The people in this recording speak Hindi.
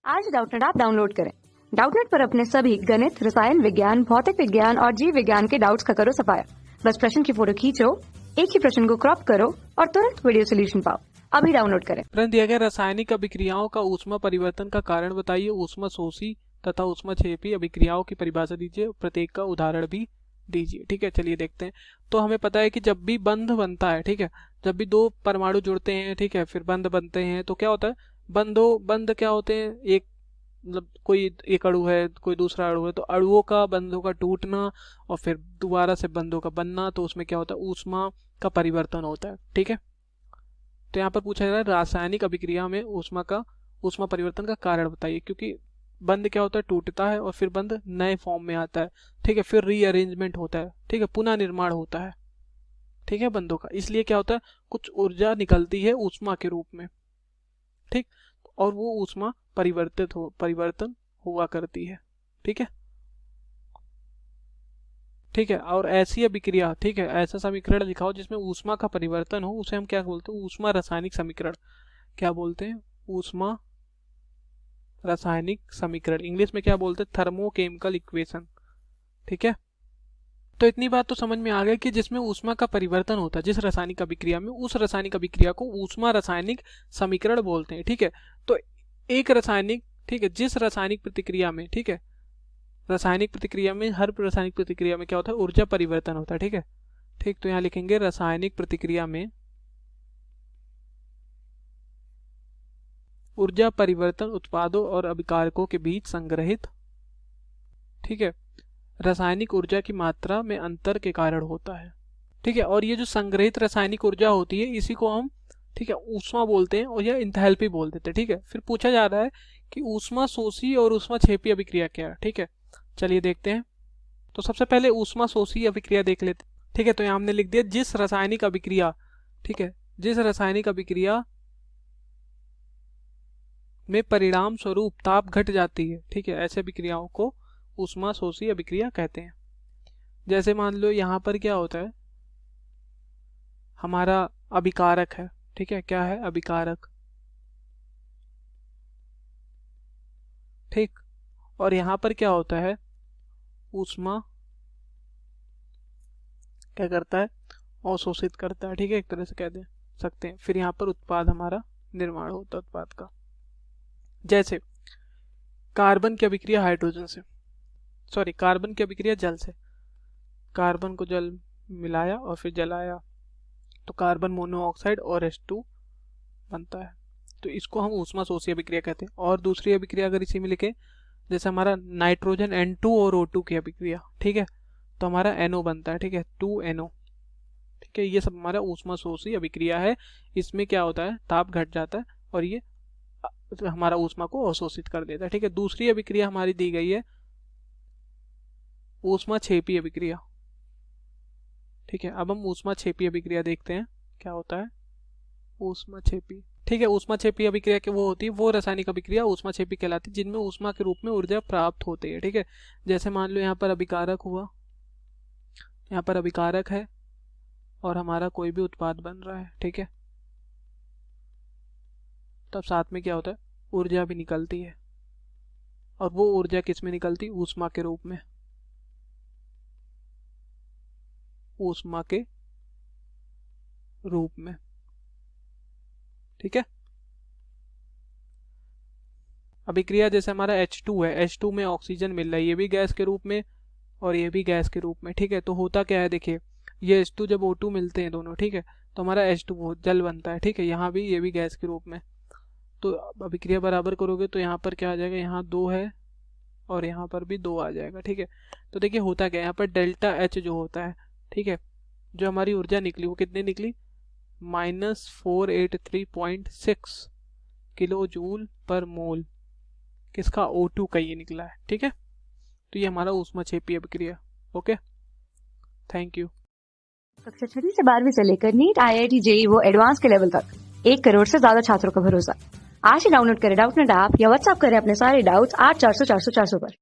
आज डाउटनेट ऐप डाउनलोड करें। डाउटनेट पर अपने सभी गणित, रसायन विज्ञान, भौतिक विज्ञान और जीव विज्ञान के डाउट्स का करो सफाया। बस प्रश्न की फोटो खींचो, एक ही प्रश्न को क्रॉप करो और तुरंत वीडियो सोल्यूशन पाओ। अभी डाउनलोड करें। प्रश्न दिया गया, रासायनिक अभिक्रियाओं का ऊष्मा परिवर्तन का कारण बताइए। ऊष्मा शोषी तथा ऊष्मा क्षेपी अभिक्रियाओं की परिभाषा दीजिए, प्रत्येक का उदाहरण भी दीजिए। ठीक है, चलिए देखते हैं। तो हमें पता है कि जब भी बंध बनता है, ठीक है, जब भी दो परमाणु जुड़ते हैं, ठीक है, फिर बंध बनते हैं, तो क्या होता है, बंध क्या होते हैं, एक मतलब कोई एक अणु है, कोई दूसरा अणु है, तो अणुओं का बंधों का टूटना और फिर दोबारा से बंधों का बनना, तो उसमें क्या होता है, ऊष्मा का परिवर्तन होता है। ठीक है, तो यहाँ पर पूछा जा रहा है रासायनिक अभिक्रिया में ऊष्मा परिवर्तन का कारण बताइए, क्योंकि बंध क्या होता है, टूटता है और फिर बंध नए फॉर्म में आता है। ठीक है, फिर रीअरेंजमेंट होता है, ठीक है, पुनः निर्माण होता है, ठीक है, बंधों का। इसलिए क्या होता है, कुछ ऊर्जा निकलती है ऊष्मा के रूप में, ठीक, और वो ऊष्मा परिवर्तन हुआ करती है। ठीक है, ठीक है, और ऐसी अभिक्रिया, ठीक है, ऐसा समीकरण लिखाओ जिसमें ऊष्मा का परिवर्तन हो, उसे हम क्या बोलते हैं, ऊष्मा रासायनिक समीकरण। क्या बोलते हैं, ऊष्मा रासायनिक समीकरण। इंग्लिश में क्या बोलते हैं, थर्मोकेमिकल इक्वेशन। ठीक है, तो इतनी बात तो समझ में आ गई कि जिसमें ऊष्मा का परिवर्तन होता है जिस रासायनिक अभिक्रिया में, उस रासायनिक अभिक्रिया को ऊष्मा रासायनिक समीकरण बोलते हैं। ठीक है, तो एक रासायनिक, ठीक है, जिस रासायनिक प्रतिक्रिया में, ठीक है, रासायनिक प्रतिक्रिया में, हर रासायनिक प्रतिक्रिया में क्या होता है, ऊर्जा परिवर्तन होता है। ठीक है, ठीक, तो यहाँ लिखेंगे रासायनिक प्रतिक्रिया में ऊर्जा परिवर्तन उत्पादों और अभिकारकों के बीच संग्रहित, ठीक है, रासायनिक ऊर्जा की मात्रा में अंतर के कारण होता है। ठीक है, और ये जो संग्रहित रासायनिक ऊर्जा होती है इसी को हम, ठीक है, ऊष्मा बोलते हैं और यह इंथैल्पी बोल देते हैं। ठीक है, फिर पूछा जा रहा है कि ऊष्मा शोषी और ऊष्मा क्षेपी अभिक्रिया क्या है। ठीक है, चलिए देखते हैं। तो सबसे पहले ऊष्मा शोषी अभिक्रिया देख लेते हैं। ठीक है, तो यहाँ हमने लिख दिया जिस रासायनिक अभिक्रिया, ठीक है, जिस रासायनिक अभिक्रिया में परिणाम स्वरूप ताप घट जाती है, ठीक है, ऐसे अभिक्रियाओं को ऊष्मा शोषी अभिक्रिया कहते हैं। जैसे मान लो यहाँ पर क्या होता है, हमारा अभिकारक है, ठीक है, क्या है, अभिकारक, ठीक, और यहाँ पर क्या होता है, ऊष्मा क्या करता है, अवशोषित करता है। ठीक है, एक तरह से कह दे सकते हैं। फिर यहाँ पर उत्पाद हमारा निर्माण होता है उत्पाद का। जैसे कार्बन की अभिक्रिया हाइड्रोजन से, सॉरी, कार्बन की अभिक्रिया जल से, कार्बन को जल मिलाया और फिर जलाया तो कार्बन मोनोऑक्साइड और H2 बनता है, तो इसको हम ऊष्मा शोषी अभिक्रिया कहते हैं। और दूसरी अभिक्रिया अगर इसी में लिखे, जैसे हमारा नाइट्रोजन N2 और O2 की अभिक्रिया, ठीक है, तो हमारा NO बनता है, ठीक है, 2NO। ठीक है, ये सब हमारा ऊष्मा शोषी अभिक्रिया है। इसमें क्या होता है, ताप घट जाता है और ये हमारा ऊष्मा को अवशोषित कर देता है। ठीक है, दूसरी अभिक्रिया हमारी दी गई है ऊष्मा क्षेपी अभिक्रिया। ठीक है, अब हम ऊष्मा क्षेपी अभिक्रिया देखते हैं क्या होता है, ऊष्मा क्षेपी। ठीक है, ऊष्मा क्षेपी अभिक्रिया के वो होती है, वो रासायनिक अभिक्रिया ऊष्मा क्षेपी कहलाती है जिनमें ऊष्मा के रूप में ऊर्जा प्राप्त होती है। ठीक है, जैसे मान लो यहाँ पर अभिकारक हुआ, यहाँ पर अभिकारक है और हमारा कोई भी उत्पाद बन रहा है, ठीक है, तब साथ में क्या होता है, ऊर्जा भी निकलती है, और वो ऊर्जा किस में निकलती, ऊष्मा के रूप में, ऊष्मा के रूप में। ठीक है, अभिक्रिया जैसे हमारा H2 है, H2 में ऑक्सीजन मिल रहा है, ये भी गैस के रूप में और ये भी गैस के रूप में। ठीक है, तो होता क्या है, देखिए, ये H2 जब O2 मिलते हैं दोनों, ठीक है, तो हमारा H2 जल बनता है। ठीक है, यहाँ भी ये भी गैस के रूप में। तो अभिक्रिया बराबर करोगे तो यहाँ पर क्या आ जाएगा, यहाँ 2 है और यहाँ पर भी 2 आ जाएगा। ठीक है, तो देखिए होता क्या है, यहाँ पर डेल्टा H जो होता है, ठीक है, जो हमारी ऊर्जा निकली वो कितनी निकली, -483.6 किलो जूल पर मोल, किसका, O2 का ये निकला है। ठीक है, तो ये हमारा ऊष्मा क्षेपी अभिक्रिया। Okay, thank you. कक्षा 6 से 12वीं से लेकर नीट, IIT, JEE वो एडवांस के लेवल तक 1 करोड़ से ज्यादा छात्रों का भरोसा। आज ही डाउनलोड करें डाउटनेट ऐप या व्हाट्सएप करें अपने सारे डाउट्स 8400 400 400 पर।